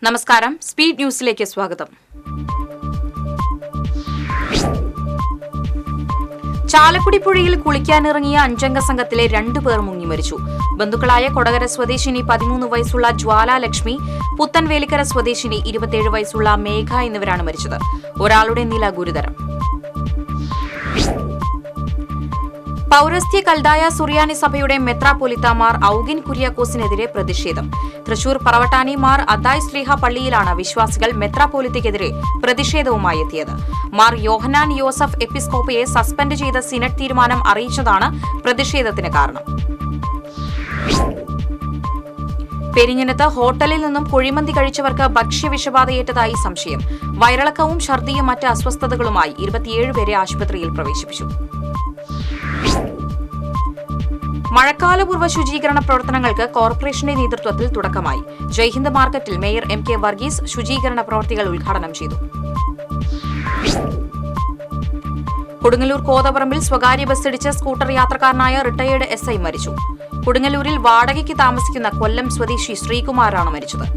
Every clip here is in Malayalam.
നമസ്കാരം, സ്പീഡ് ന്യൂസിലേക്ക് സ്വാഗതം. ചാലക്കുടി പുഴയിൽ കുളിക്കാനിറങ്ങിയ 5-അംഗ സംഘത്തിലെ 2 പേർ മുങ്ങി മരിച്ചു. ബന്ധുക്കളായ കൊടകര സ്വദേശിനി 13 വയസ്സുള്ള ജ്വാലാലക്ഷ്മി, പുത്തൻവേലിക്കര സ്വദേശിനി 27 വയസ്സുള്ള മേഘ എന്നിവരാണ് മരിച്ചത്. ഒരാളുടെ നില ഗുരുതരം. പൌരസ്ത്യ കൽദായ സുറിയാനി സഭയുടെ മെത്രാപ്പൊലീത്ത മാർ ഔഗിൻ കുര്യാക്കോസിനെതിരെ പ്രതിഷേധം. തൃശൂർ പറവട്ടാനി മാർ അദായ് ശ്ലീഹ പള്ളിയിലാണ് വിശ്വാസികൾ മെത്രാപ്പൊലീത്തയ്ക്കെതിരെ പ്രതിഷേധവുമായി എത്തിയത്. മാർ യോഹന്നാൻ യോസഫ് എപ്പിസ്കോപ്പയെ സസ്പെൻഡ് ചെയ്ത സിനഡ് തീരുമാനം അറിയിച്ചതാണ് പ്രതിഷേധത്തിന് കാരണം. പെരിഞ്ഞനത്ത് ഹോട്ടലിൽ നിന്നും കുഴിമന്തി കഴിച്ചവർക്ക് ഭക്ഷ്യവിഷബാധയേറ്റതായി സംശയം. വയറിളക്കവും ഛർദിയും മറ്റ് അസ്വസ്ഥതകളുമായി 27 പേരെ ആശുപത്രിയിൽ പ്രവേശിപ്പിച്ചു. മഴക്കാലപൂർവ്വ ശുചീകരണ പ്രവർത്തനങ്ങൾക്ക് കോർപ്പറേഷന്റെ നേതൃത്വത്തിൽ തുടക്കമായി. ജയ്ഹിന്ദ് മാർക്കറ്റിൽ മേയർ MK വർഗീസ് ശുചീകരണ പ്രവൃത്തികൾ ഉദ്ഘാടനം ചെയ്തു. കൊടുങ്ങല്ലൂർ കോതപറമ്പിൽ സ്വകാര്യ ബസ്സിടിച്ച് സ്കൂട്ടർ യാത്രക്കാരനായ റിട്ടയേർഡ് SI മരിച്ചു. കൊടുങ്ങല്ലൂരിൽ വാടകയ്ക്ക് താമസിക്കുന്ന കൊല്ലം സ്വദേശി ശ്രീകുമാറാണ് മരിച്ചത്.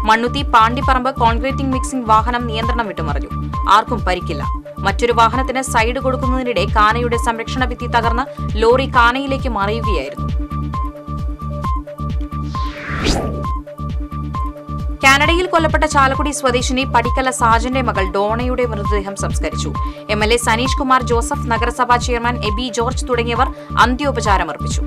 മണ്ണുത്തി പാണ്ടിപ്പറമ്പ് കോൺക്രീറ്റിംഗ് മിക്സിംഗ് വാഹനം നിയന്ത്രണം വിട്ടുമറിഞ്ഞു. ആർക്കും പരിക്കില്ല. മറ്റൊരു വാഹനത്തിന് സൈഡ് കൊടുക്കുന്നതിനിടെ കാനയുടെ സംരക്ഷണ ഭിത്തി തകർന്ന് ലോറി കാനയിലേക്ക് മറിയുകയായിരുന്നു. കാനഡയിൽ കൊല്ലപ്പെട്ട ചാലക്കുടി സ്വദേശിനി പടിക്കല സാജന്റെ മകൾ ഡോണയുടെ മൃതദേഹം സംസ്കരിച്ചു. MLA സനീഷ് കുമാർ ജോസഫ്, നഗരസഭാ ചെയർമാൻ എബി ജോർജ് തുടങ്ങിയവർ അന്ത്യോപചാരമർപ്പിച്ചു.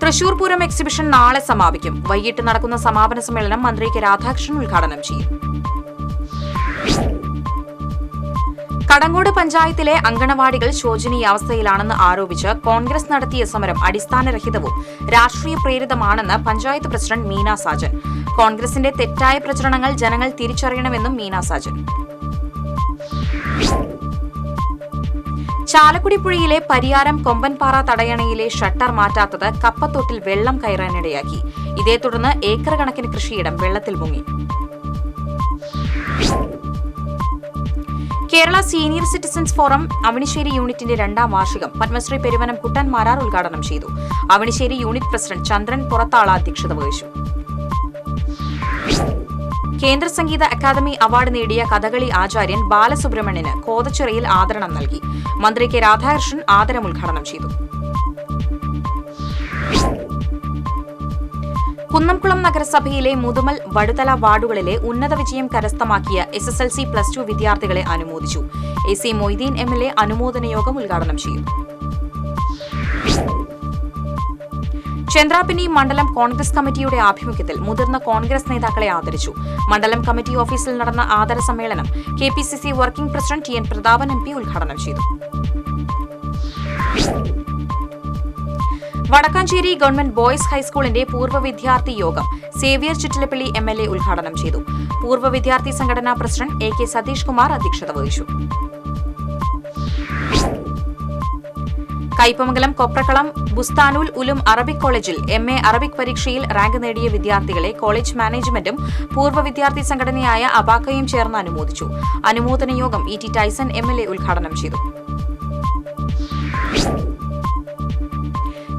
തൃശൂർ പൂരം എക്സിബിഷൻ നാളെ സമാപിക്കും. വൈകിട്ട് നടക്കുന്ന സമാപന സമ്മേളനം മന്ത്രി കെ രാധാകൃഷ്ണൻ ഉദ്ഘാടനം ചെയ്യും. കടങ്ങോട് പഞ്ചായത്തിലെ അങ്കണവാടികൾ ശോചനീയാവസ്ഥയിലാണെന്ന് ആരോപിച്ച് കോൺഗ്രസ് നടത്തിയ സമരം അടിസ്ഥാനരഹിതവും രാഷ്ട്രീയ പ്രേരിതമാണെന്ന് പഞ്ചായത്ത് പ്രസിഡന്റ് മീന സാജൻ. കോൺഗ്രസിന്റെ തെറ്റായ പ്രചരണങ്ങൾ ജനങ്ങൾ തിരിച്ചറിയണമെന്നും മീന സാജൻ. ചാലക്കുടി പുഴയിലെ പരിയാരം കൊമ്പൻപാറ തടയണയിലെ ഷട്ടർ മാറ്റാത്തത് കപ്പത്തൊട്ടിൽ വെള്ളം കയറാനിടയാക്കി. ഇതേ തുടർന്ന് ഏക്കർ കണക്കിന് കൃഷിയിടം വെള്ളത്തിൽ മുങ്ങി. Kerala senior citizens forum Avanissery യൂണിറ്റിന്റെ 2ാം വാർഷികം പത്മശ്രീ പെരുവനം കുട്ടൻ മാരാർ ഉദ്ഘാടനം ചെയ്തു. അവണിശ്ശേരി യൂണിറ്റ് പ്രസിഡന്റ് ചന്ദ്രൻ പുറത്താള അധ്യക്ഷത വഹിച്ചു. കേന്ദ്ര സംഗീത അക്കാദമി അവാർഡ് നേടിയ കഥകളി ആചാര്യൻ ബാലസുബ്രഹ്മണ്യന് കോതച്ചിറയിൽ ആദരണം നൽകി. മന്ത്രി കെ രാധാകൃഷ്ണൻ ആദരം ഉദ്ഘാടനം ചെയ്തു. കുന്നംകുളം നഗരസഭയിലെ മുതുമൽ വടുതല വാർഡുകളിലെ ഉന്നത വിജയം കരസ്ഥമാക്കിയ SSLC +2 വിദ്യാർത്ഥികളെ അനുമോദിച്ചു. AC മൊയ്തീൻ MLA അനുമോദന യോഗം ഉദ്ഘാടനം ചെയ്യും. ചന്ദ്രാപിന്നി മണ്ഡലം കോൺഗ്രസ് കമ്മിറ്റിയുടെ ആഭിമുഖ്യത്തിൽ മുതിർന്ന കോൺഗ്രസ് നേതാക്കളെ ആദരിച്ചു. മണ്ഡലം കമ്മിറ്റി ഓഫീസിൽ നടന്ന ആദര സമ്മേളനം KPCC working president TN Prathapan MP ഉദ്ഘാടനം ചെയ്തു. വടക്കാഞ്ചേരി ഗവൺമെന്റ് ബോയ്സ് ഹൈസ്കൂളിന്റെ പൂർവ്വ വിദ്യാർത്ഥി യോഗം സേവ്യർ ചിറ്റിലപ്പള്ളി MLA ഉദ്ഘാടനം ചെയ്തു. പൂർവ്വ വിദ്യാർത്ഥി സംഘടനാ പ്രസിഡന്റ് AK സതീഷ് കുമാർ അധ്യക്ഷത വഹിച്ചു. കയ്പമംഗലം കൊപ്രക്കളം ബുസ്താനുൽ ഉലും അറബിക് കോളേജിൽ MA അറബിക് പരീക്ഷയിൽ റാങ്ക് നേടിയ വിദ്യാർത്ഥികളെ കോളേജ് മാനേജ്മെന്റും പൂർവ്വ വിദ്യാർത്ഥി സംഘടനയായ അബാക്കയും ചേർന്ന് അനുമോദിച്ചു. അനുമോദന യോഗം ET ടൈസൺ MLA ഉദ്ഘാടനം ചെയ്തു.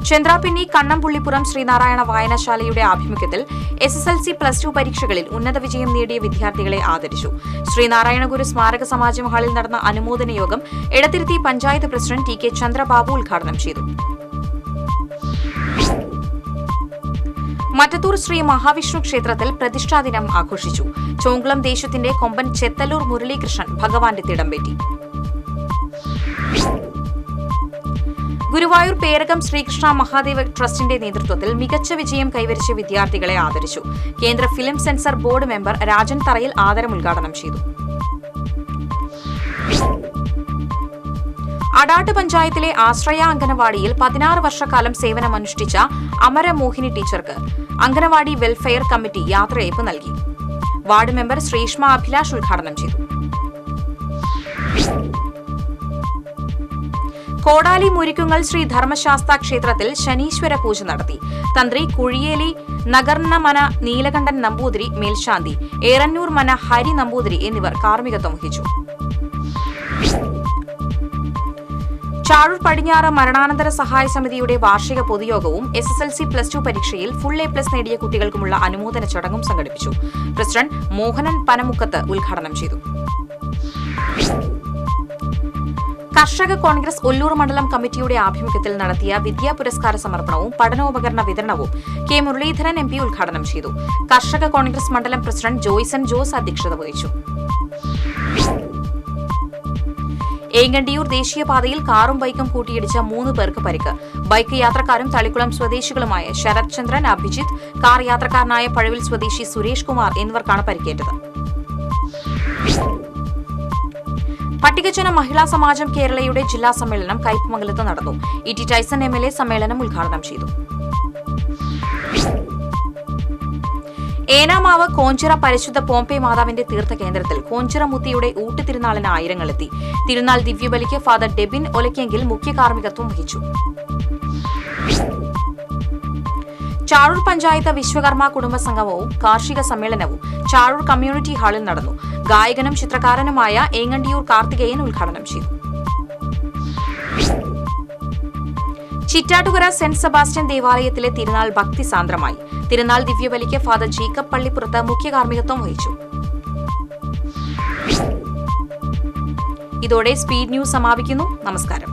ചന്ദ്രാപിന്നി കണ്ണംപുള്ളിപ്പുറം ശ്രീനാരായണ വായനശാലയുടെ ആഭിമുഖ്യത്തിൽ SSLC +2 പരീക്ഷകളിൽ ഉന്നത വിജയം നേടിയ വിദ്യാർത്ഥികളെ ആദരിച്ചു. ശ്രീനാരായണ ഗുരു സ്മാരക സമാജം ഹാളിൽ നടന്ന അനുമോദന യോഗം എടത്തിരുത്തി പഞ്ചായത്ത് പ്രസിഡന്റ് TK ചന്ദ്രബാബു ഉദ്ഘാടനം ചെയ്തു. മറ്റത്തൂർ ശ്രീ മഹാവിഷ്ണു ക്ഷേത്രത്തിൽ പ്രതിഷ്ഠാദിനം ആഘോഷിച്ചു. ചോങ്കുളം ദേശത്തിന്റെ കൊമ്പൻ ചെത്തല്ലൂർ മുരളീകൃഷ്ണൻ ഭഗവാന്റെ തിടമ്പേറ്റി. ഗുരുവായൂർ പേരകം ശ്രീകൃഷ്ണ മഹാദേവ ട്രസ്റ്റിന്റെ നേതൃത്വത്തിൽ മികച്ച വിജയം കൈവരിച്ച വിദ്യാർത്ഥികളെ ആദരിച്ചു. കേന്ദ്ര film censor board member Rajan തറയിൽ ആദരം ഉദ്ഘാടനം ചെയ്തു. അടാട്ട് പഞ്ചായത്തിലെ ആശ്രയ അംഗനവാടിയിൽ 16 വർഷക്കാലം സേവനമനുഷ്ഠിച്ച അമരമോഹിനി ടീച്ചർക്ക് അംഗനവാടി വെൽഫെയർ കമ്മിറ്റി യാത്രയയപ്പ് നൽകി. വാർഡ് മെമ്പർ ശ്രീഷ്മ അഭിലാഷ് ഉദ്ഘാടനം ചെയ്തു. കോടാലി മുരിക്കുങ്ങൽ ശ്രീ ധർമ്മശാസ്ത്ര ക്ഷേത്രത്തിൽ ശനീശ്വര പൂജ നടത്തി. തന്ത്രി കുഴിയേലി നഗർന്ന മന നീലകണ്ഠൻ നമ്പൂതിരി മേൽശാന്തി, ഏറന്നൂർ മന ഹരി നമ്പൂതിരി എന്നിവർ കാർമ്മികത്വം വഹിച്ചു. ചാഴൂർ പടിഞ്ഞാറ് മരണാനന്തര സഹായ സമിതിയുടെ വാർഷിക പൊതുയോഗവും SSLC +2 പരീക്ഷയിൽ ഫുൾ A+ നേടിയ കുട്ടികൾക്കുമുള്ള അനുമോദന ചടങ്ങും സംഘടിപ്പിച്ചു. പ്രസിഡന്റ് മോഹനൻ പനമുക്കത്ത് ഉദ്ഘാടനം ചെയ്തു. കർഷക കോൺഗ്രസ് ഒല്ലൂർ മണ്ഡലം കമ്മിറ്റിയുടെ ആഭിമുഖ്യത്തിൽ നടത്തിയ വിദ്യാ പുരസ്കാര സമർപ്പണവും പഠനോപകരണ വിതരണവും K. മുരളീധരൻ MP ഉദ്ഘാടനം ചെയ്തു. കർഷക കോൺഗ്രസ് മണ്ഡലം പ്രസിഡന്റ് ജോയ്സൺ ജോസ് അധ്യക്ഷത വഹിച്ചു. ഏങ്ങണ്ടിയൂർ ദേശീയപാതയിൽ കാറും ബൈക്കും കൂട്ടിയിടിച്ച 3 പേർക്ക് പരിക്ക്. ബൈക്ക് യാത്രക്കാരും തളിക്കുളം സ്വദേശികളുമായ ശരത് ചന്ദ്രൻ, അഭിജിത്ത്, കാർ യാത്രക്കാരനായ പഴവിൽ സ്വദേശി സുരേഷ് കുമാർ എന്നിവർക്കാണ് പരിക്കേറ്റത്. പട്ടികജന മഹിളാ സമാജം കേരളയുടെ ജില്ലാ സമ്മേളനം കയ്പമംഗലത്ത് നടന്നു. E.T. ടൈസൺ MLA സമ്മേളനം ഉദ്ഘാടനം ചെയ്തു. ഏനാമാവ് കോഞ്ചിറ പരിശുദ്ധ പോംപെ മാതാവിന്റെ തീർത്ഥകേന്ദ്രത്തിൽ കോഞ്ചിറ മുത്തിയുടെ ഊട്ടുതിരുനാളിന് ആയിരങ്ങളെത്തി. തിരുനാൾ ദിവ്യബലിക്ക് ഫാദർ ഡെബിൻ ഒലയ്ക്കെങ്കിൽ മുഖ്യ കാർമ്മികത്വം വഹിച്ചു. ചാഴൂർ പഞ്ചായത്ത് വിശ്വകർമ്മ കുടുംബ സംഗമവും കാർഷിക സമ്മേളനവും ചാഴൂർ കമ്മ്യൂണിറ്റി ഹാളിൽ നടന്നു. ഗായകനും ചിത്രകാരനുമായ ഏങ്ങണ്ടിയൂർ കാർത്തികേയൻ ഉദ്ഘാടനം ചെയ്തു. ചിറ്റാറ്റുകര സെന്റ് സെബാസ്റ്റ്യൻ ദേവാലയത്തിലെ തിരുനാൾ ഭക്തിസാന്ദ്രമായി. തിരുനാൾ ദിവ്യബലിക്ക് ഫാദർ ജേക്കബ് പള്ളിപ്പുറത്ത് മുഖ്യ കാർമ്മികത്വം വഹിച്ചു. ഇതോടെ സ്പീഡ് ന്യൂസ് സമാപിക്കുന്നു. നമസ്കാരം.